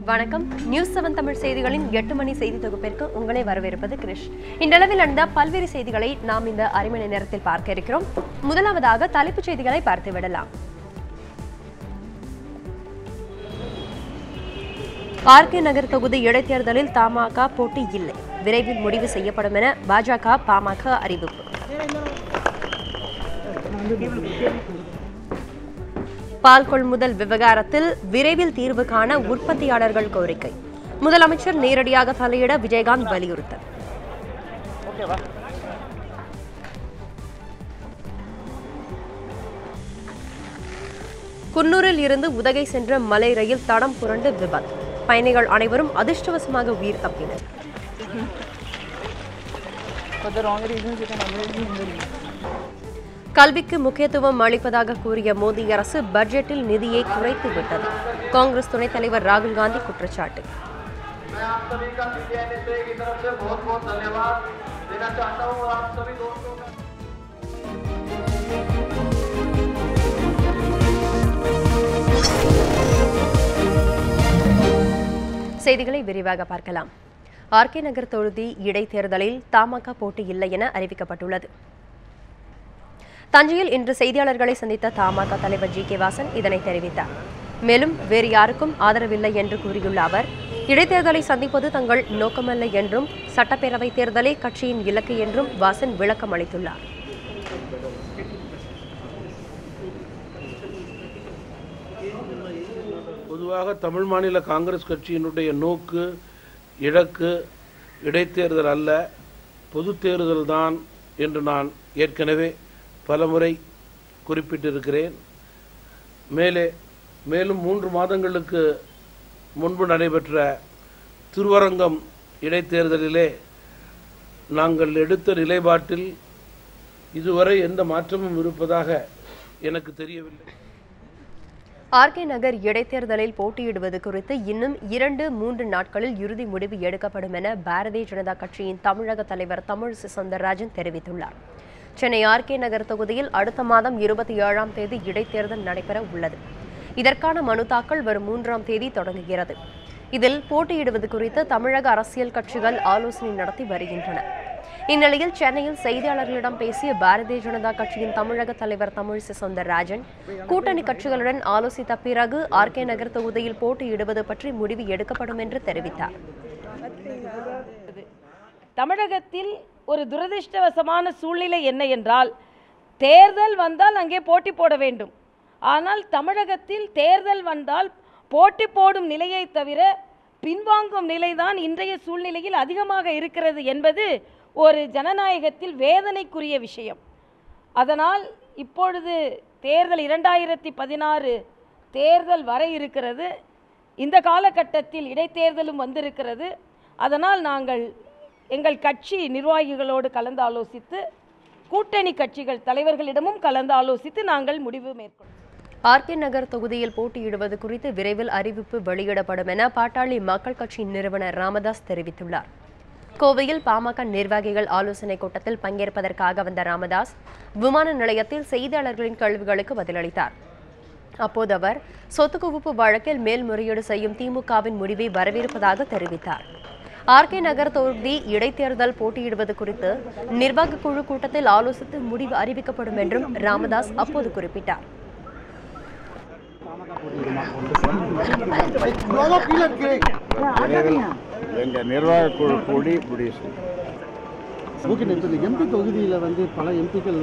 வணக்கம். நியூஸ் 7 தமிழ் செய்திகளின் 8 மணி செய்தி தொகுப்பிற்கு உங்களை வரவேற்பது கிரிஷ். இன்றளவில் நடந்த பல்வேறு செய்திகளை நாம் இந்த அரை மணி நேரத்தில் பார்க்க இருக்கிறோம். முதலாவதாக தலைப்புச் செய்திகளை பார்த்துவிடலாம். ஆர்கே நகர் தொகுதி இடைத்தேர்தலில் தமாக போட்டி இல்லை, விரைவில் முடிவு செய்யப்படும் என பாஜக பாமக அறிவிப்பு. பால் கொள்முதல் விவகாரத்தில் விரைவில் தீர்வு காண உற்பத்தியாளர்கள் கோரிக்கை. முதலமைச்சர் நேரடியாக தலையிட விஜயகாந்த் வலியுறுத்தல். குன்னூரில் இருந்து உதகை சென்ற மலை ரயில் தடம் புரண்டு விபத்து. பயணிகள் அனைவரும் அதிர்ஷ்டவசமாக உயிர் தப்பினர். கல்விக்கு முக்கியத்துவம் அளிப்பதாக கூறிய மோடி அரசு பட்ஜெட்டில் நிதியை குறைத்து விட்டது. காங்கிரஸ் துணைத் தலைவர் ராகுல் காந்தி குற்றச்சாட்டு. செய்திகளை விரிவாக பார்க்கலாம். ஆர்கே நகர் தொகுதி இடைத்தேர்தலில் தமாக போட்டி இல்லை என அறிவிக்கப்பட்டுள்ளது. தஞ்சையில் இன்று செய்தியாளர்களை சந்தித்த தமாக தலைவர் ஜி.கே. வாசன் இதனை தெரிவித்தார். மேலும் வேறு யாருக்கும் ஆதரவில்லை என்று கூறியுள்ள அவர், இடைத்தேர்தலை சந்திப்பது தங்கள் நோக்கமல்ல என்றும் சட்டப்பேரவை தேர்தலே கட்சியின் இலக்கு என்றும் வாசன் விளக்கம் அளித்துள்ளார். பொதுவாக தமிழ் மாநில காங்கிரஸ் கட்சியினுடைய நோக்கு இலக்கு இடைத்தேர்தல் அல்ல, பொது தேர்தல் தான் என்று நான் ஏற்கனவே பலமுறை குறிப்பிட்டிருக்கிறேன். மேலும் 3 மாதங்களுக்கு முன்பு நடைபெற்ற திருவரங்கம் இடைத்தேர்தலிலே நாங்கள் எடுத்த நிலைப்பாட்டில் இதுவரை எந்த மாற்றமும் இருப்பதாக எனக்கு தெரியவில்லை. ஆர்கே நகர் இடைத்தேர்தலில் போட்டியிடுவது குறித்து இன்னும் 2-3 நாட்களில் இறுதி முடிவு எடுக்கப்படும் என பாரதிய ஜனதா கட்சியின் தமிழக தலைவர் தமிழிசை சவுந்தரராஜன் தெரிவித்துள்ளார். சென்னை ஆர்கே நகர் தொகுதியில் அடுத்த மாதம் 27ஆம் தேதி இடைத்தேர்தல் நடைபெற உள்ளது. இதற்கான மனு தாக்கல் வரும் 3ஆம் தேதி தொடங்குகிறது. இதில் போட்டியிடுவது குறித்து தமிழக அரசியல் கட்சிகள் ஆலோசனை நடத்தி வருகின்றன. இந்நிலையில் சென்னையில் செய்தியாளர்களிடம் பேசிய பாரதிய ஜனதா கட்சியின் தமிழக தலைவர் தமிழிசை சவுந்தரராஜன், கூட்டணி கட்சிகளுடன் ஆலோசித்த பிறகு ஆர்கே நகர் தொகுதியில் போட்டியிடுவது பற்றி முடிவு எடுக்கப்படும் என்று தெரிவித்தார். தமிழகத்தில் ஒரு துரதிர்ஷ்டவசமான சூழ்நிலை என்ன என்றால், தேர்தல் வந்தால் அங்கே போட்டி போட வேண்டும். ஆனால் தமிழகத்தில் தேர்தல் வந்தால் போட்டி போடும் நிலையை தவிர பின்வாங்கும் நிலைதான் இன்றைய சூழ்நிலையில் அதிகமாக இருக்கிறது என்பது ஒரு ஜனநாயகத்தில் வேதனைக்குரிய விஷயம். அதனால் இப்பொழுது தேர்தல் 2016 தேர்தல் வர இருக்கிறது. இந்த காலகட்டத்தில் இடைத்தேர்தலும் வந்திருக்கிறது. அதனால் நாங்கள் எங்கள் கட்சி நிர்வாகிகளோடு கலந்து ஆலோசித்து, கூட்டணி கட்சிகள் தலைவர்களிடமும் கலந்து ஆலோசித்து நாங்கள் முடிவு மேற்கொண்டோம். ஆர்கே நகர் தொகுதியில் போட்டியிடுவது குறித்து விரைவில் அறிவிப்பு வெளியிடப்படும் என பாட்டாளி மக்கள் கட்சியின் நிறுவனர் ராமதாஸ் தெரிவித்துள்ளார். கோவையில் பாமக நிர்வாகிகள் ஆலோசனைக் கூட்டத்தில் பங்கேற்பதற்காக வந்த ராமதாஸ் விமான நிலையத்தில் செய்தியாளர்களின் கேள்விகளுக்கு பதிலளித்தார். அப்போது அவர் சொத்து குவிப்பு வழக்கில் மேல்முறையீடு செய்யும் திமுகவின் முடிவை வரவேற்பதாக தெரிவித்தார். ஆர்கே நகர் தொகுதி இடைத்தேர்தல் போட்டியிடுவது குறித்து நிர்வாக குழு கூட்டத்தில் ஆலோசித்து முடிவு அறிவிக்கப்படும் என்றும் ராமதாஸ் அப்போது குறிப்பிட்டார். எம்பி தொகுதியில் பல எம்பிக்கள்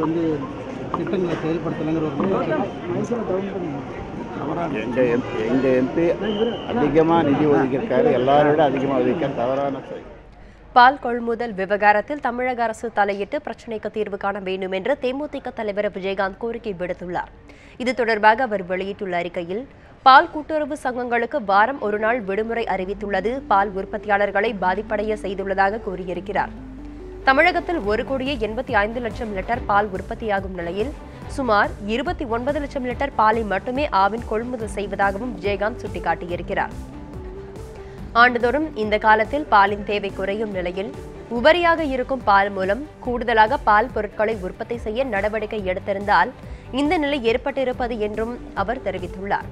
திட்டங்களை செயல்படுத்தலைங்கிற எங்க எம்பி அதிகமாக நிதி ஒதுக்கியிருக்காரு, எல்லாரோட அதிகமாக ஒதுக்கியிருக்காரு. தவறான பால் கொள்முதல் விவகாரத்தில் தமிழக அரசு தலையிட்டு பிரச்சினைக்கு தீர்வு காண வேண்டும் என்று தேமுதிக தலைவர் விஜயகாந்த் கோரிக்கை விடுத்துள்ளார். இது தொடர்பாக அவர் வெளியிட்டுள்ள அறிக்கையில், பால் கூட்டுறவு சங்கங்களுக்கு வாரம் 1 நாள் விடுமுறை அறிவித்துள்ளது பால் உற்பத்தியாளர்களை பாதிப்படைய செய்துள்ளதாக கூறியிருக்கிறார். தமிழகத்தில் 1,85,00,000 லிட்டர் பால் உற்பத்தியாகும் நிலையில் சுமார் 29 லட்சம் லிட்டர் பாலை மட்டுமே ஆவின் கொள்முதல் செய்வதாகவும் விஜயகாந்த் சுட்டிக்காட்டியிருக்கிறார். ஆண்டுதோறும் இந்த காலத்தில் பாலின் தேவை குறையும் நிலையில் உபரியாக இருக்கும் பால் மூலம் கூடுதலாக பால் பொருட்களை உற்பத்தி செய்ய நடவடிக்கை எடுத்திருந்தால் இந்த நிலை ஏற்பட்டிருப்பது என்றும் அவர் தெரிவித்துள்ளார்.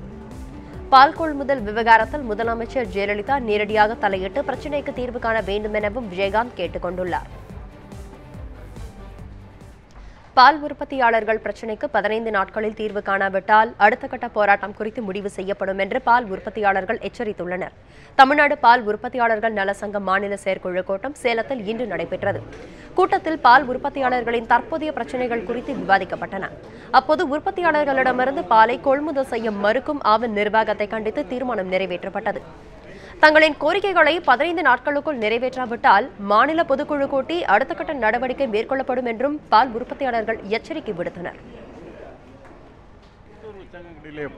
பால் கொள்முதல் விவகாரத்தில் முதலமைச்சர் ஜெயலலிதா நேரடியாக தலையிட்டு பிரச்சினைக்கு தீர்வு காண வேண்டும் எனவும் விஜயகாந்த் கேட்டுக் கொண்டுள்ளார். பால் உற்பத்தியாளர்கள் பிரச்சினைக்கு 15 நாட்களில் தீர்வு காணாவிட்டால் அடுத்த கட்ட போராட்டம் குறித்து முடிவு செய்யப்படும் என்று பால் உற்பத்தியாளர்கள் எச்சரித்துள்ளனர். தமிழ்நாடு பால் உற்பத்தியாளர்கள் நல சங்க மாநில செயற்குழு கூட்டம் சேலத்தில் இன்று நடைபெற்றது. கூட்டத்தில் பால் உற்பத்தியாளர்களின் தற்போதைய பிரச்சினைகள் குறித்து விவாதிக்கப்பட்டன. அப்போது உற்பத்தியாளர்களிடமிருந்து பாலை கொள்முதல் செய்ய மறுக்கும் ஆவின் நிர்வாகத்தை கண்டித்து தீர்மானம் நிறைவேற்றப்பட்டது. தங்களின் கோரிக்கைகளை 15 நாட்களுக்குள் நிறைவேற்றாவிட்டால் மாநில பொதுக்குழு கூட்டி அடுத்த கட்ட நடவடிக்கை மேற்கொள்ளப்படும் என்றும் பால் உற்பத்தியாளர்கள் எச்சரிக்கை விடுத்தனர்.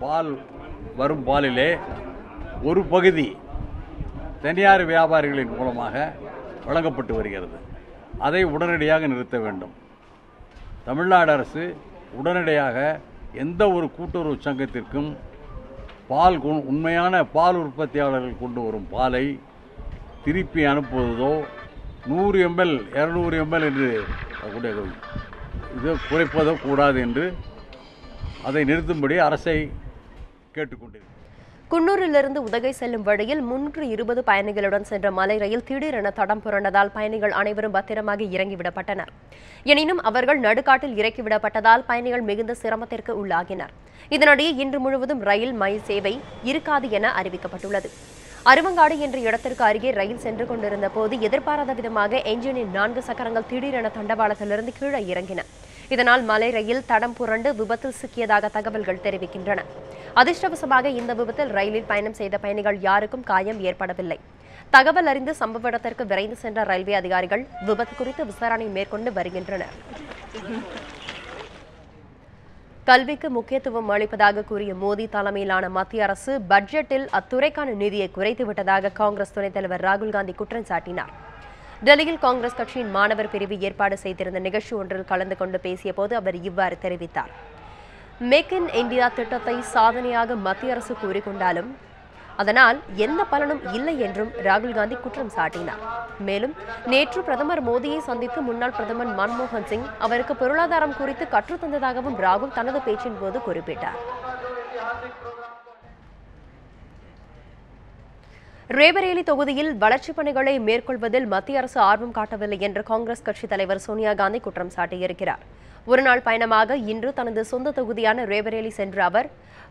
பால் வரும் பாலிலே ஒரு பகுதி தனியார் வியாபாரிகளின் மூலமாக வழங்கப்பட்டு வருகிறது. அதை உடனடியாக நிறுத்த வேண்டும். தமிழ்நாடு அரசு உடனடியாக எந்த ஒரு கூட்டுறவு சங்கத்திற்கும் உண்மையான பால் உற்பத்தியாளர்கள் கொண்டு வரும் பாலை திருப்பி அனுப்புவதோ 100 ml 200 ml என்று இது குறைப்பதோ கூடாது என்று அதை நிறுத்தும்படி அரசை கேட்டுக்கொண்டிருக்கிறது. குன்னூரிலிருந்து உதகை செல்லும் வழியில் 320 பயணிகளுடன் சென்ற மலை ரயில் திடீரென தடம் புரண்டதால் பயணிகள் அனைவரும் பத்திரமாக இறங்கிவிடப்பட்டனர். எனினும் அவர்கள் நடுக்காட்டில் இறக்கிவிடப்பட்டதால் பயணிகள் மிகுந்த சிரமத்திற்கு உள்ளாகினர். இதனிடையே இன்று முழுவதும் ரயில் மயில் சேவை இருக்காது என அறிவிக்கப்பட்டுள்ளது. அருவங்காடு என்ற இடத்திற்கு அருகே ரயில் சென்று கொண்டிருந்த போது எதிர்பாராத விதமாக என்ஜினின் 4 சக்கரங்கள் திடீரென தண்டவாளத்திலிருந்து கீழே இறங்கின. இதனால் மலை ரயில் தடம் புரண்டு விபத்தில் சிக்கியதாக தகவல்கள் தெரிவிக்கின்றன. அதிர்ஷ்டவசமாக இந்த விபத்தில் ரயிலில் பயணம் செய்த பயணிகள் யாருக்கும் காயம் ஏற்படவில்லை. தகவல் அறிந்து சம்பவ இடத்திற்கு விரைந்து சென்ற ரயில்வே அதிகாரிகள் விபத்து குறித்து விசாரணை மேற்கொண்டு வருகின்றனர். கல்விக்கு முக்கியத்துவம் அளிப்பதாக கூறிய மோடி தலைமையிலான மத்திய அரசு பட்ஜெட்டில் அத்துறைக்கான நிதியை குறைத்துவிட்டதாக காங்கிரஸ் துணைத் தலைவர் ராகுல் காந்தி குற்றம் சாட்டினார். டெல்லியில் காங்கிரஸ் கட்சியின் மாணவர் பிரிவு ஏற்பாடு செய்திருந்த நிகழ்ச்சி ஒன்றில் கலந்து கொண்டு பேசிய போது அவர் இவ்வாறு தெரிவித்தார். மேக் இன் இந்தியா திட்டத்தை சாதனையாக மத்திய அரசு கூறிக்கொண்டாலும் அதனால் எந்த பலனும் இல்லை என்றும் ராகுல் காந்தி குற்றம் சாட்டினார். மேலும் நேற்று பிரதமர் மோடியை சந்தித்து முன்னாள் பிரதமர் மன்மோகன் சிங் அவருக்கு பொருளாதாரம் குறித்து கற்றுத்தந்ததாகவும் ராகுல் தனது பேச்சின் போது குறிப்பிட்டார். ரேபரேலி தொகுதியில் வளர்ச்சிப் பணிகளை மேற்கொள்வதில் மத்திய அரசு ஆர்வம் காட்டவில்லை என்று காங்கிரஸ் கட்சித் தலைவர் சோனியா காந்தி குற்றம் சாட்டியிருக்கிறார். ஒருநாள் பயணமாக இன்று தனது சொந்த தொகுதியான ரேபரேலி சென்ற அவர்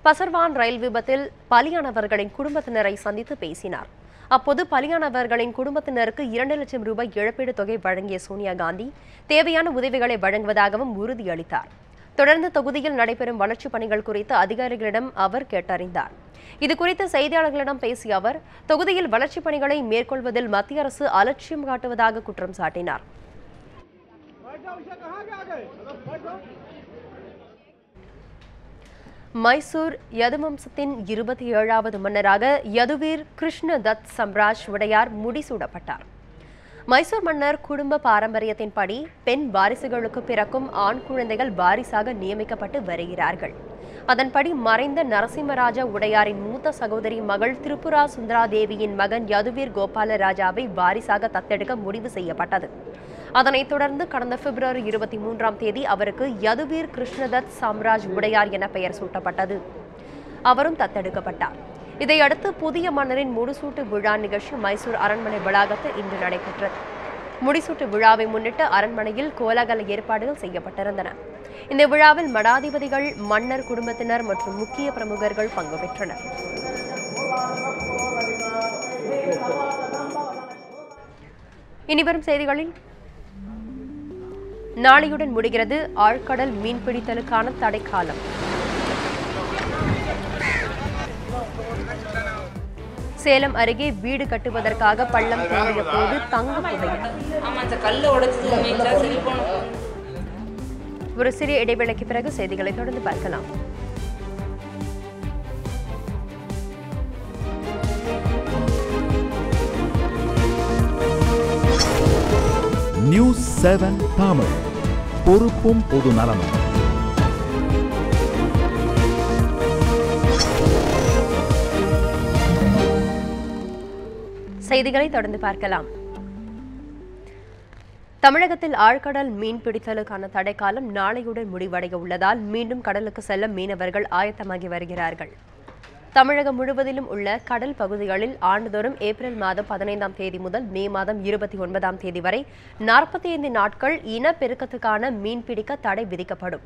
பசர்வான் ரயில் விபத்தில் பலியானவர்களின் குடும்பத்தினரை சந்தித்து பேசினார். அப்போது பலியானவர்களின் குடும்பத்தினருக்கு 2 லட்சம் ரூபாய் இழப்பீடு தொகை வழங்கிய சோனியா காந்தி தேவையான உதவிகளை வழங்குவதாகவும் உறுதியளித்தார். தொடர்ந்து தொகுதியில் நடைபெறும் வளர்ச்சிப் பணிகள் குறித்து அதிகாரிகளிடம் அவர் கேட்டறிந்தார். இதுகுறித்து செய்தியாளர்களிடம் பேசிய அவர் தொகுதியில் வளர்ச்சிப் பணிகளை மேற்கொள்வதில் மத்திய அரசு அலட்சியம் காட்டுவதாக குற்றம் சாட்டினார். மைசூர் யதுவம்சத்தின் 27வது மன்னராக யதுவீர் கிருஷ்ண தத் சம்ராஜ் உடையார் முடிசூடப்பட்டார். மைசூர் மன்னர் குடும்ப பாரம்பரியத்தின்படி பெண் வாரிசுகளுக்கு பிறக்கும் ஆண் குழந்தைகள் வாரிசாக நியமிக்கப்பட்டு வருகிறார்கள். அதன்படி மறைந்த நரசிம்மராஜ உடையாரின் மூத்த சகோதரி மகள் திரிபுரா சுந்தராதேவியின் மகன் யதுவீர் கோபால ராஜாவை வாரிசாக தத்தெடுக்க முடிவு செய்யப்பட்டது. அதனைத் தொடர்ந்து கடந்த பிப்ரவரி 23ஆம் தேதி அவருக்கு யதுவீர் கிருஷ்ணதத் சாம்ராஜ் உடையார் என பெயர் சூட்டப்பட்டது. அவரும் தத்தெடுக்கப்பட்டார். இதையடுத்து புதிய மன்னரின் முடிசூட்டு விழா நிகழ்ச்சி மைசூர் அரண்மனை வளாகத்தில் இன்று நடைபெற்றது. முடிசூட்டு விழாவை முன்னிட்டு அரண்மனையில் கோலாகல ஏற்பாடுகள் செய்யப்பட்டிருந்தன. இந்த விழாவில் மடாதிபதிகள், மன்னர் குடும்பத்தினர் மற்றும் முக்கிய பிரமுகர்கள் பங்கு பெற்றனர். இனிவரும் செய்திகளில் நாளையுடன் முடிகிறது ஆழ்கடல் மீன்பிடித்தலுக்கான தடைக்காலம். சேலம் அருகே வீடு கட்டுவதற்காக பள்ளம் தோண்டிய போது தங்க புதையல். ஒரு சிறிய இடைவேளைக்கு பிறகு செய்திகளை தொடர்ந்து பார்க்கலாம். நியூஸ் 7 தமிழ், பொறுப்பும் பொது நலமும். செய்திகளை தொடர்ந்து பார்க்கலாம். தமிழகத்தில் ஆழ்கடல் மீன்பிடித்தலுக்கான தடைக்காலம் நாளையுடன் முடிவடைய உள்ளதால் மீண்டும் கடலுக்கு செல்ல மீனவர்கள் ஆயத்தமாகி வருகிறார்கள். தமிழகம் முழுவதிலும் உள்ள கடல் பகுதிகளில் ஆண்டுதோறும் ஏப்ரல் மாதம் 15ஆம் தேதி முதல் மே மாதம் 29ஆம் தேதி வரை 45 நாட்கள் இனப்பெருக்கத்துக்கான மீன்பிடிக்க தடை விதிக்கப்படும்.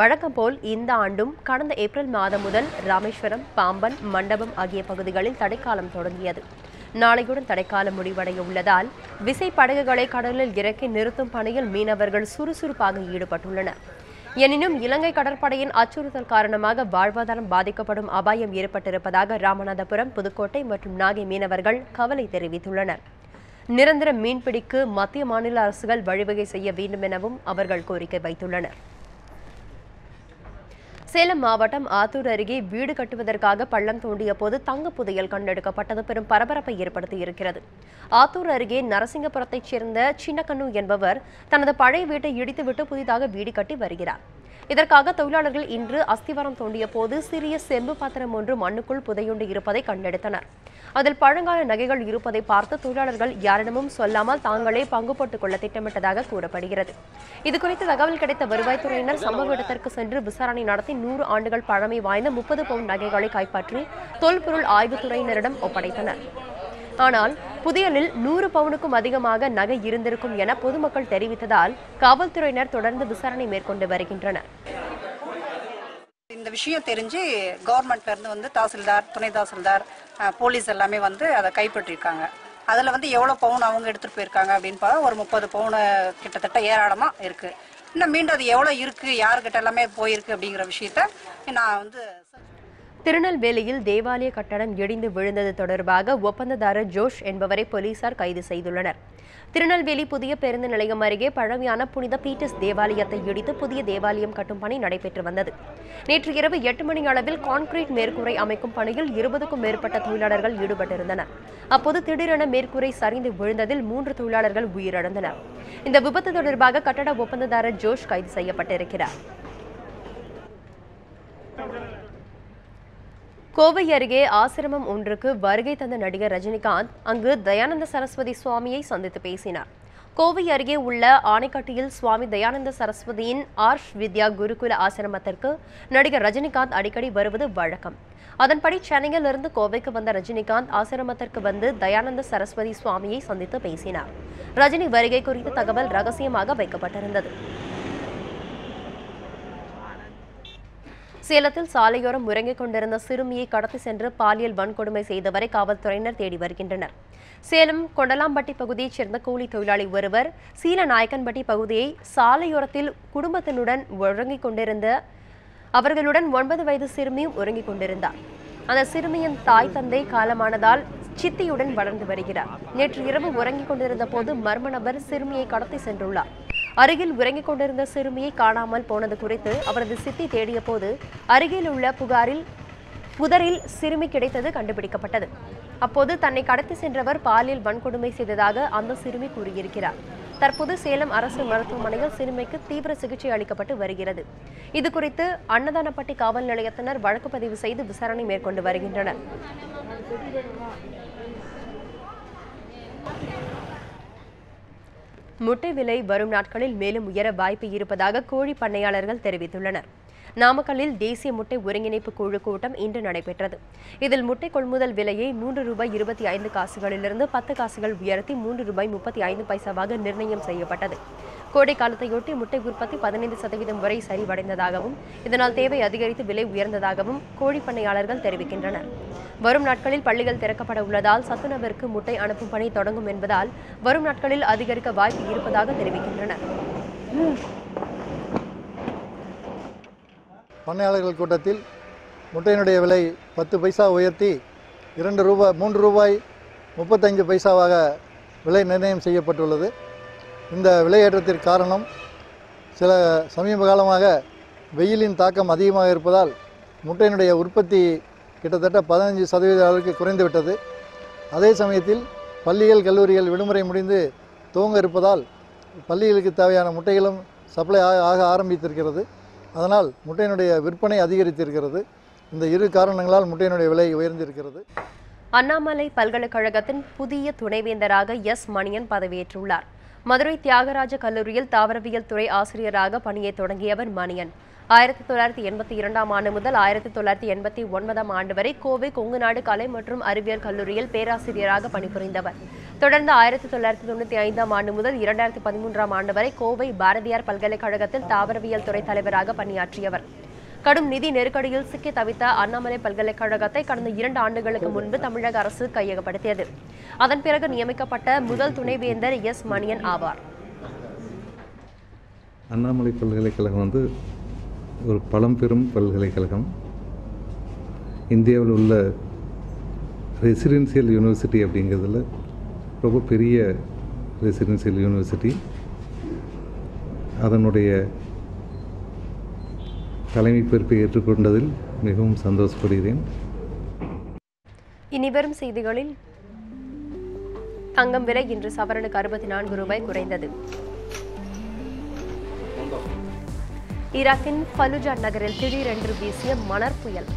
வழக்கம் போல் இந்த ஆண்டும் கடந்த ஏப்ரல் மாதம் முதல் ராமேஸ்வரம், பாம்பன், மண்டபம் ஆகிய பகுதிகளில் தடைக்காலம் தொடங்கியது. நாளையுடன் தடைக்காலம் முடிவடைய உள்ளதால் விசைப்படகுகளை கடலில் இறக்கி நிறுத்தும் பணியில் மீனவர்கள் சுறுசுறுப்பாக ஈடுபட்டுள்ளனர். எனினும் இலங்கை கடற்படையின் அச்சுறுத்தல் காரணமாக வாழ்வாதாரம் பாதிக்கப்படும் அபாயம் ஏற்பட்டிருப்பதாக ராமநாதபுரம், புதுக்கோட்டை மற்றும் நாகை மீனவர்கள் கவலை தெரிவித்துள்ளனர். நிரந்தர மீன்பிடிக்கு மத்திய மாநில அரசுகள் வழிவகை செய்ய வேண்டும் எனவும் அவர்கள் கோரிக்கை வைத்துள்ளனர். சேலம் மாவட்டம் ஆத்தூர் அருகே வீடு கட்டுவதற்காக பள்ளம் தோண்டிய போது தங்க புதையல் கண்டெடுக்கப்பட்டது பெரும் பரபரப்பை ஏற்படுத்தியிருக்கிறது. ஆத்தூர் அருகே நரசிங்கபுரத்தைச் சேர்ந்த சின்னக்கண்ணு என்பவர் தனது பழைய வீட்டை இடித்துவிட்டு புதிதாக வீடு கட்டி வருகிறார். இதற்காக தொழிலாளர்கள் இன்று அஸ்திவாரம் தோண்டிய போது சிறிய செம்பு பாத்திரம் ஒன்று மண்ணுக்குள் புதையுண்டு இருப்பதை கண்டெடுத்தனர். அதில் பழங்கால நகைகள் இருப்பதை பார்த்து தொழிலாளர்கள் யாரிடமும் சொல்லாமல் தாங்களே பங்கு போட்டுக் கொள்ள திட்டமிட்டதாக கூறப்படுகிறது. இதுகுறித்து தகவல் கிடைத்த வருவாய்த்துறையினர் சம்பவ இடத்திற்கு சென்று விசாரணை நடத்தி 100 ஆண்டுகள் பழமை வாய்ந்த 30 பவுன் நகைகளை கைப்பற்றி தொல்பொருள் ஆய்வுத்துறையினரிடம் ஒப்படைத்தனர். ஆனால் புதையலில் 100 பவுனுக்கும் அதிகமாக நகை இருந்திருக்கும் என பொதுமக்கள் தெரிவித்ததால் காவல்துறையினர் தொடர்ந்து விசாரணை மேற்கொண்டு வருகின்றனர். இந்த விஷயம் தெரிஞ்சு கவர்மெண்ட்ல இருந்து வந்து தாசில்தார், துணை தாசில்தார், போலீஸ் எல்லாமே வந்து அதை கைப்பற்றிருக்காங்க. அதில் வந்து எவ்வளோ பவுன் அவங்க எடுத்துகிட்டு போயிருக்காங்க அப்படின்னு பார்த்தா ஒரு 30 பவுனு கிட்டத்தட்ட ஏராளமாக இருக்குது. இன்னும் மீண்டும் அது எவ்வளோ இருக்குது, யாருக்கிட்ட எல்லாமே போயிருக்கு அப்படிங்கிற விஷயத்த நான் வந்து திருநெல்வேலியில் தேவாலய கட்டடம் இடிந்து விழுந்தது தொடர்பாக ஒப்பந்ததாரர் ஜோஷ் என்பவரை போலீசார் கைது செய்துள்ளனர். திருநெல்வேலி புதிய பேருந்து நிலையம் அருகே பழமையான புனித பீட்டர்ஸ் தேவாலயத்தை இடித்து புதிய தேவாலயம் கட்டும் பணி நடைபெற்று வந்தது. நேற்று இரவு 8 மணி அளவில் கான்கிரீட் மேற்கூரை அமைக்கும் பணியில் 20க்கும் மேற்பட்ட தொழிலாளர்கள் ஈடுபட்டிருந்தனர். அப்போது திடீரென மேற்கூரை சரிந்து விழுந்ததில் 3 தொழிலாளர்கள் உயிரிழந்தனர். இந்த விபத்து தொடர்பாக கட்டட ஒப்பந்ததாரர் ஜோஷ் கைது செய்யப்பட்டிருக்கிறார். கோவை அருகே ஆசிரமம் ஒன்றுக்கு வருகை தந்த நடிகர் ரஜினிகாந்த் அங்கு தயானந்த சரஸ்வதி சுவாமியை சந்தித்து பேசினார். கோவை அருகே உள்ள ஆனைக்கட்டியில் சுவாமி தயானந்த சரஸ்வதியின் ஆர்ஷ் வித்யா குருகுல ஆசிரமத்திற்கு நடிகர் ரஜினிகாந்த் அடிக்கடி வருவது வழக்கம். அதன்படி சென்னையிலிருந்து கோவைக்கு வந்த ரஜினிகாந்த் ஆசிரமத்திற்கு வந்து தயானந்த சரஸ்வதி சுவாமியை சந்தித்து பேசினார். ரஜினி வருகை குறித்த தகவல் ரகசியமாக வைக்கப்பட்டிருந்தது. சேலத்தில் சாலையோரம் உறங்கிக் கொண்டிருந்த சிறுமியை கடத்தி சென்று பாலியல் வன்கொடுமை செய்தவரை காவல்துறையினர் தேடி வருகின்றனர். சேலம் கொண்டலாம்பட்டி பகுதியைச் சேர்ந்த கூலி தொழிலாளி ஒருவர் சீலநாயக்கன்பட்டி பகுதியை சாலையோரத்தில் குடும்பத்தினுடன் உறங்கிக் கொண்டிருந்த அவர்களுடன் 9 வயது சிறுமியும் உறங்கிக் கொண்டிருந்தார். அந்த சிறுமியின் தாய் தந்தை காலமானதால் சித்தியுடன் வளர்ந்து வருகிறார். நேற்று இரவு உறங்கிக் கொண்டிருந்த போது மர்ம நபர் சிறுமியை கடத்தி சென்றுள்ளார். அருகில் உறங்கிக் கொண்டிருந்த சிறுமியை காணாமல் போனது குறித்து அவரது சித்தி தேடிய போது அருகில் உள்ள புதரில் சிறுமி கிடைத்தது கண்டுபிடிக்கப்பட்டது. அப்போது தன்னை கடத்தி சென்றவர் பாலியல் வன்கொடுமை செய்ததாக அந்த சிறுமி கூறியிருக்கிறார். தற்போது சேலம் அரசு மருத்துவமனையில் சிறுமிக்கு தீவிர சிகிச்சை அளிக்கப்பட்டு வருகிறது. இதுகுறித்து அன்னதானப்பட்டி காவல் நிலையத்தினர் வழக்கு பதிவு செய்து விசாரணை மேற்கொண்டு வருகின்றனர். முட்டை விலை வரும் நாட்களில் மேலும் உயர வாய்ப்பு இருப்பதாக கோழி பண்ணையாளர்கள் தெரிவித்துள்ளனர். நாமக்கல்லில் தேசிய முட்டை ஒருங்கிணைப்பு குழு கூட்டம் இன்று நடைபெற்றது. இதில் முட்டை கொள்முதல் விலையை ₹3.25 10 காசுகள் உயர்த்தி ₹3.35 நிர்ணயம் செய்யப்பட்டது. கோடை காலத்தையொட்டி முட்டை உற்பத்தி 15% வரை சரிவடைந்ததாகவும் இதனால் தேவை அதிகரித்து விலை உயர்ந்ததாகவும் கோழி பண்ணையாளர்கள் தெரிவிக்கின்றனர். வரும் நாட்களில் பள்ளிகள் திறக்கப்பட உள்ளதால் சத்துணவிற்கு முட்டை அனுப்பும் பணி தொடங்கும் என்பதால் வரும் நாட்களில் அதிகரிக்க வாய்ப்பு இருப்பதாக தெரிவிக்கின்றனர். பண்ணையாளர்கள் கூட்டத்தில் முட்டையினுடைய விலை 10 பைசா உயர்த்தி ₹2.35 விலை நிர்ணயம் செய்யப்பட்டுள்ளது. இந்த விலையேற்றத்திற்கு காரணம் சில சமீப காலமாக வெயிலின் தாக்கம் அதிகமாக இருப்பதால் முட்டையினுடைய உற்பத்தி கிட்டத்தட்ட 15% அளவுக்கு குறைந்துவிட்டது. அதே சமயத்தில் பள்ளிகள், கல்லூரிகள் விடுமுறை முடிந்து துவங்க இருப்பதால் பள்ளிகளுக்கு தேவையான முட்டைகளும் சப்ளை ஆக ஆரம்பித்திருக்கிறது. அதனால் முட்டையினுடைய விற்பனை அதிகரித்திருக்கிறது. இந்த இரு காரணங்களால் முட்டையினுடைய விலை உயர்ந்திருக்கிறது. அண்ணாமலை பல்கலைக்கழகத்தின் புதிய துணைவேந்தராக எஸ். மணியன் பதவியேற்றுள்ளார். மதுரை தியாகராஜ கல்லூரியில் தாவரவியல் துறை ஆசிரியராக பணியை தொடங்கியவர் மணியன். 1982ஆம் ஆண்டு முதல் 1989ஆம் ஆண்டு வரை கோவை கொங்குநாடு கலை மற்றும் அறிவியல் கல்லூரியில் பேராசிரியராக பணிபுரிந்தவர். தொடர்ந்து 1995ஆம் ஆண்டு முதல் 2013ஆம் ஆண்டு வரை கோவை பாரதியார் பல்கலைக்கழகத்தில் தாவரவியல் துறை தலைவராக பணியாற்றியவர். கடும் நிதி நெருக்கடியில் சிக்கி தவித்த அண்ணாமலை பல்கலைக்கழகத்தை கடந்த 2 ஆண்டுகளுக்கு முன்பு தமிழக அரசு கையகப்படுத்தியது. அதன் பிறகு நியமிக்கப்பட்ட முதல் துணைவேந்தர் எஸ் மணியன் ஆவார். அண்ணாமலை பல்கலைக்கழகம் வந்து ஒரு பழம்பெரும் பல்கலைக்கழகம். இந்தியாவில் உள்ள ரெசிடென்சியல் யூனிவர்சிட்டி அப்படிங்கிறதுல ரொம்ப பெரிய ரெசிடென்சியல் யூனிவர்சிட்டி. அதனுடைய தலைமை பொறுப்பை ஏற்றுக்கொண்டதில் மிகவும் சந்தோஷப்படுகிறேன். இனிவரும் செய்திகளில் தங்கம் விலை இன்று சவரனுக்கு 64 ரூபாய் குறைந்தது. ஈராக்கின் ஃபலுஜா நகரில் திடீரென்று வீசிய மணற் புயல்.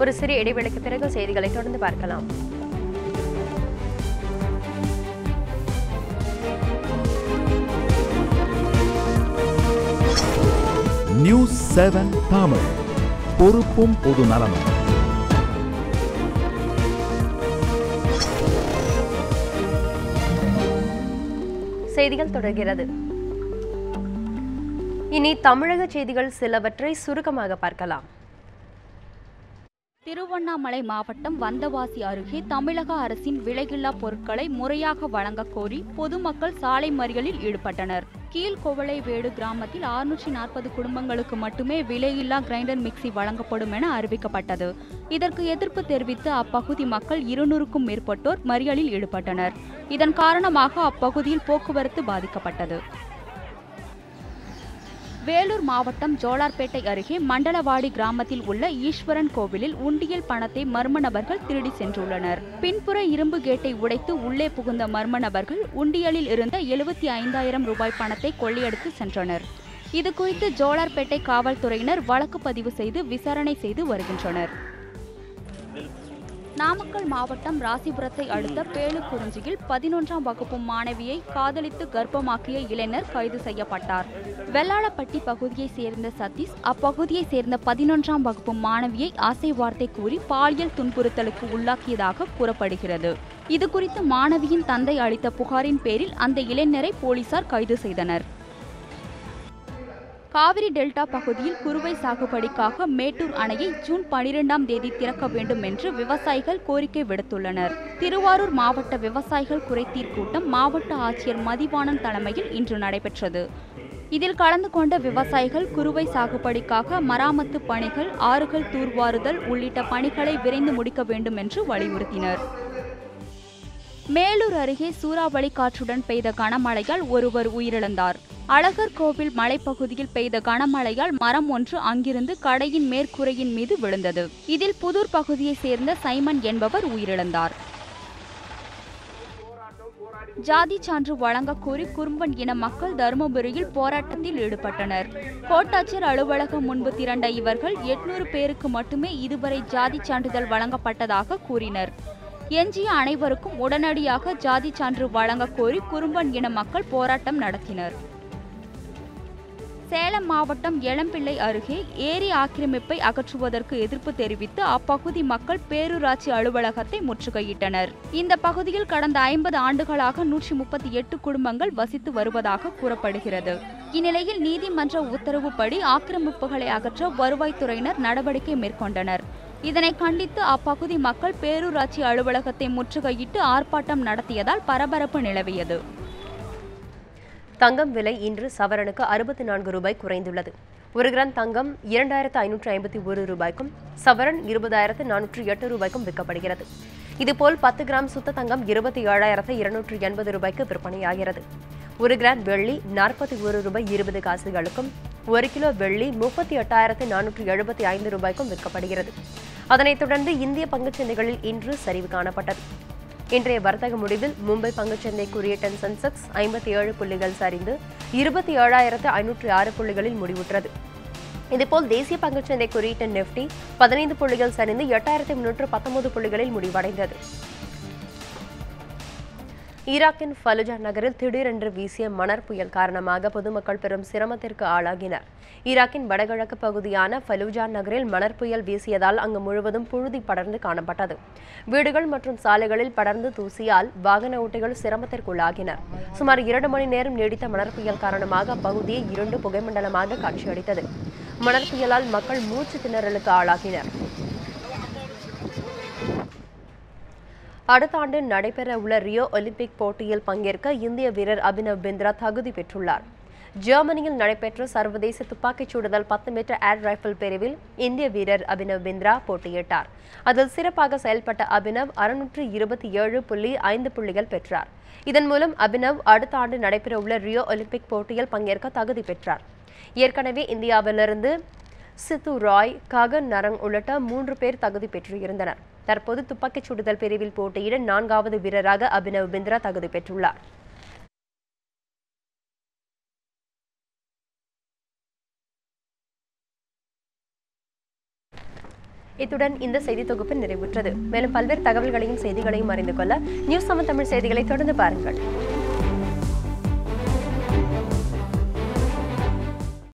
ஒரு சிறிய இடைவெளிக்கு பிறகு செய்திகளை தொடர்ந்து பார்க்கலாம். நியூஸ் 7 தமிழ், பொறுப்பும் பொது நலமும். செய்திகள் தொடர்கிறது. இனி தமிழக செய்திகள் சிலவற்றை சுருக்கமாக பார்க்கலாம். திருவண்ணாமலை மாவட்டம் வந்தவாசி அருகே தமிழக அரசின் விலையில்லா பொருட்களை முறையாக வழங்க கோரி பொதுமக்கள் சாலை மறியலில் ஈடுபட்டனர். கீழ்கொவளைவேடு கிராமத்தில் 640 குடும்பங்களுக்கு மட்டுமே விலையில்லா கிரைண்டர் மிக்சி வழங்கப்படும் என அறிவிக்கப்பட்டது. இதற்கு எதிர்ப்பு தெரிவித்து அப்பகுதி மக்கள் 200க்கும் மேற்பட்டோர் மறியலில் ஈடுபட்டனர். இதன் காரணமாக அப்பகுதியில் போக்குவரத்து பாதிக்கப்பட்டது. வேலூர் மாவட்டம் ஜோலார்பேட்டை அருகே மண்டலவாடி கிராமத்தில் உள்ள ஈஸ்வரன் கோவிலில் உண்டியல் பணத்தை மர்ம நபர்கள் திருடி சென்றுள்ளனர். பின்புற இரும்பு கேட்டை உடைத்து உள்ளே புகுந்த மர்ம நபர்கள் உண்டியலில் இருந்த 75,000 ரூபாய் பணத்தை கொள்ளையடித்து சென்றனர். இதுகுறித்து ஜோலார்பேட்டை காவல்துறையினர் வழக்கு பதிவு செய்து விசாரணை செய்து வருகின்றனர். நாமக்கல் மாவட்டம் ராசிபுரத்தை அடுத்த பேலுக்குறிஞ்சியில் 11ஆம் வகுப்பு மாணவியை காதலித்து கர்ப்பமாக்கிய இளைஞர் கைது செய்யப்பட்டார். வெள்ளாளப்பட்டி பகுதியைச் சேர்ந்த சதீஷ் அப்பகுதியைச் சேர்ந்த 11ஆம் வகுப்பு மாணவியை ஆசை வார்த்தை கூறி பாலியல் துன்புறுத்தலுக்கு உள்ளாக்கியதாக கூறப்படுகிறது. இதுகுறித்து மாணவியின் தந்தை அளித்த புகாரின் பேரில் அந்த இளைஞரை போலீசார் கைது செய்தனர். காவிரி டெல்டா பகுதியில் குறுவை சாகுபடிக்காக மேட்டூர் அணையை ஜூன் 12ஆம் தேதி திறக்க வேண்டும் என்று விவசாயிகள் கோரிக்கை விடுத்துள்ளனர். திருவாரூர் மாவட்ட விவசாயிகள் குறைதீர் கூட்டம் மாவட்ட ஆட்சியர் மதிவாணன் தலைமையில் இன்று நடைபெற்றது. இதில் கலந்து கொண்ட விவசாயிகள் குறுவை சாகுபடிக்காக மராமத்து பணிகள், ஆறுகள் தூர்வாறுதல் உள்ளிட்ட பணிகளை விரைந்து முடிக்க வேண்டும் என்று வலியுறுத்தினர். மேலூர் அருகே சூறாவளி காற்றுடன் பெய்த கனமழையால் ஒருவர் உயிரிழந்தார். அழகர் கோவில் மலைப்பகுதியில் பெய்த கனமழையால் மரம் ஒன்று அங்கிருந்து கடையின் மேற்கூரையின் மீது விழுந்தது. இதில் புதூர் பகுதியைச் சேர்ந்த சைமன் என்பவர் உயிரிழந்தார். ஜாதி சான்று வழங்க கோரி குறும்பன் இன மக்கள் தருமபுரியில் போராட்டத்தில் ஈடுபட்டனர். கோட்டாட்சியர் அலுவலகம் முன்பு திரண்ட இவர்கள் 800 பேருக்கு மட்டுமே இதுவரை ஜாதி சான்றிதழ் வழங்கப்பட்டதாக கூறினர். எஞ்சிய அனைவருக்கும் உடனடியாக ஜாதி சான்று வழங்க கோரி குறும்பன் இன மக்கள் போராட்டம் நடத்தினர். சேலம் மாவட்டம் எளம்பிள்ளை அருகே ஏரி ஆக்கிரமிப்பை அகற்றுவதற்கு எதிர்ப்பு தெரிவித்து அப்பகுதி மக்கள் பேரூராட்சி அலுவலகத்தை முற்றுகையிட்டனர். இந்த பகுதியில் கடந்த 50 ஆண்டுகளாக 138 குடும்பங்கள் வசித்து வருவதாக கூறப்படுகிறது. இந்நிலையில் நீதிமன்ற உத்தரவுப்படி ஆக்கிரமிப்புகளை அகற்ற வருவாய்த்துறையினர் நடவடிக்கை மேற்கொண்டனர். இதனை கண்டித்து அப்பகுதி மக்கள் பேரூராட்சி அலுவலகத்தை முற்றுகையிட்டு ஆர்ப்பாட்டம் நடத்தியதால் பரபரப்பு நிலவியது. தங்கம் விலை இன்று சவரனுக்கு 64 ரூபாய் குறைந்துள்ளது. 1 கிராம் தங்கம் 2551 ரூபாய்க்கும் சவரன் 20,408 ரூபாய்க்கும் விற்கப்படுகிறது. இதுபோல் 10 கிராம் சுத்த தங்கம் 27,280 ரூபாய்க்கு விற்பனையாகிறது. 1 கிராம் வெள்ளி 41 ரூபாய் 20 காசுகளுக்கும் 1 கிலோ வெள்ளி 38,475 ரூபாய்க்கும் விற்கப்படுகிறது. அதனைத் தொடர்ந்து இந்திய பங்குச்சந்தைகளில் இன்று சரிவு காணப்பட்டது. இன்றைய வர்த்தக முடிவில் மும்பை பங்குச்சந்தை குறியீட்டன் சென்செக்ஸ் 57 புள்ளிகள் சரிந்து 27,506 புள்ளிகளில் முடிவுற்றது. இதுபோல் தேசிய பங்குச்சந்தை குறியீட்டன் நிப்டி 15 புள்ளிகள் சரிந்து 8,319 புள்ளிகளில் முடிவடைந்தது. ஈராக்கின் ஃபலுஜா நகரில் திடீரென்று வீசிய மணற் புயல் காரணமாக பொதுமக்கள் பெரும் சிரமத்திற்கு ஆளாகினர். ஈராக்கின் வடகிழக்கு பகுதியான ஃபலுஜா நகரில் மணற் புயல் வீசியதால் அங்கு முழுவதும் புழுதி படர்ந்து காணப்பட்டது. வீடுகள் மற்றும் சாலைகளில் படர்ந்து தூசியால் வாகன ஓட்டிகள் சிரமத்திற்குள்ளாகினர். சுமார் 2 மணி நேரம் நீடித்த மணற் புயல் காரணமாக அப்பகுதியை இருண்டு புகைமண்டலமாக காட்சியளித்தது. மணற் புயலால் மக்கள் மூச்சு திணறலுக்கு ஆளாகினர். அடுத்த ஆண்டு நடைபெற உள்ள ரியோ ஒலிம்பிக் போட்டியில் பங்கேற்க இந்திய வீரர் அபினவ் பிந்த்ரா தகுதி பெற்றுள்ளார். ஜெர்மனியில் நடைபெற்ற சர்வதேச துப்பாக்கிச் சுடுதல் 10 மீட்டர் ஏர் ரைபிள் பிரிவில் இந்திய வீரர் அபினவ் பிந்த்ரா போட்டியிட்டார். அதில் சிறப்பாக செயல்பட்ட அபினவ் 627.5 புள்ளிகள் பெற்றார். இதன் மூலம் அபினவ் அடுத்த ஆண்டு நடைபெற உள்ள ரியோ ஒலிம்பிக் போட்டியில் பங்கேற்க தகுதி பெற்றார். ஏற்கனவே இந்தியாவிலிருந்து சித்து ராய், ககன் நரங் உள்ளிட்ட 3 பேர் தகுதி பெற்றிருந்தனர். தற்போது துப்பாக்கிச் சுடுதல் பிரிவில் போட்டியிட 4வது வீரராக அபினவ் பிந்த்ரா தகுதி பெற்றுள்ளார். இத்துடன் இந்த செய்தி தொகுப்பு நிறைவுற்றது. மேலும் பல்வேறு தகவல்களையும் செய்திகளையும் அறிந்து கொள்ள நியூஸ் 7 தமிழ் செய்திகளை தொடர்ந்து பாருங்கள்.